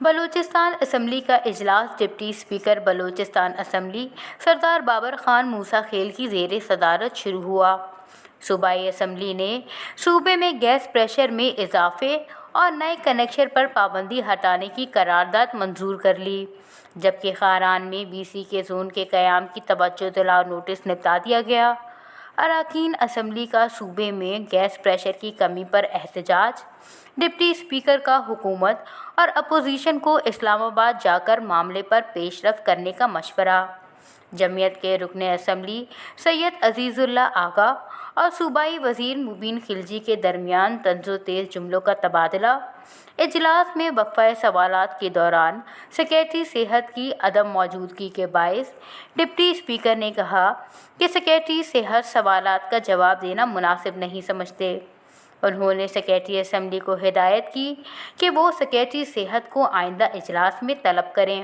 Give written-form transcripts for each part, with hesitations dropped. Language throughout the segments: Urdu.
بلوچستان اسمبلی کا اجلاس ڈپٹی اسپیکر بلوچستان اسمبلی سردار بابر خان موسیٰ خیل کی زیر صدارت شروع ہوا۔ صوبائی اسمبلی نے صوبے میں گیس پریشر میں اضافے اور نئے کنیکشن پر پابندی ہٹانے کی قرارداد منظور کر لی، جبکہ خاران میں BC کے زون کے قیام کی توجہ دلاؤ نوٹس نمٹا دیا گیا۔ اراکین اسمبلی کا صوبے میں گیس پریشر کی کمی پر احتجاج، ڈپٹی اسپیکر کا حکومت اور اپوزیشن کو اسلام آباد جا کر معاملے پر پیش رفت کرنے کا مشورہ، جمعیت کے رکن اسمبلی سید عزیز اللہ آغا اور صوبائی وزیر مبین خلجی کے درمیان طنز و تیز جملوں کا تبادلہ۔ اجلاس میں وقفہ سوالات کے دوران سیکریٹری صحت کی عدم موجودگی کے باعث ڈپٹی اسپیکر نے کہا کہ سیکریٹری صحت سوالات کا جواب دینا مناسب نہیں سمجھتے۔ انہوں نے سیکریٹری اسمبلی کو ہدایت کی کہ وہ سیکریٹری صحت کو آئندہ اجلاس میں طلب کریں۔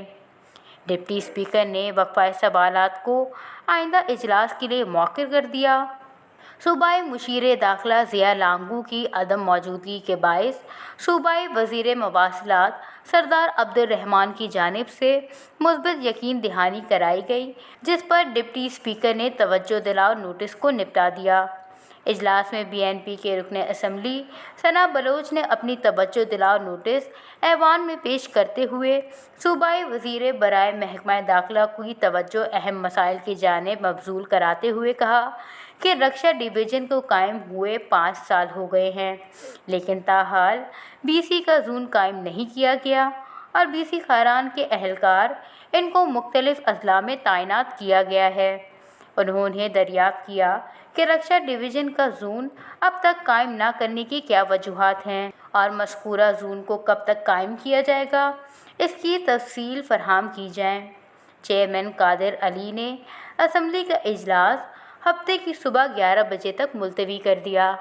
ڈپٹی اسپیکر نے وقفہ سوالات کو آئندہ اجلاس کے لیے مؤخر کر دیا۔ صوبائی مشیر داخلہ ضیاء لانگو کی عدم موجودگی کے باعث صوبائی وزیر مواصلات سردار عبد الرحمان کی جانب سے مثبت یقین دہانی کرائی گئی، جس پر ڈپٹی اسپیکر نے توجہ دلاؤ نوٹس کو نمٹا دیا۔ اجلاس میں BNP کے رکن اسمبلی ثنا بلوچ نے اپنی توجہ دلاؤ نوٹس ایوان میں پیش کرتے ہوئے صوبائی وزیر برائے محکمہ داخلہ کی توجہ اہم مسائل کی جانب مبذول کراتے ہوئے کہا کہ رکشا ڈویژن کو قائم ہوئے 5 سال ہو گئے ہیں، لیکن تاحال BC کا زون قائم نہیں کیا گیا اور BC خاران کے اہلکار ان کو مختلف اضلاع میں تعینات کیا گیا ہے۔ انہوں نے دریافت کیا کہ رکشا ڈویژن کا زون اب تک قائم نہ کرنے کی کیا وجوہات ہیں اور مذکورہ زون کو کب تک قائم کیا جائے گا، اس کی تفصیل فراہم کی جائے۔ چیئرمین قادر علی نے اسمبلی کا اجلاس ہفتے کی صبح 11 بجے تک ملتوی کر دیا۔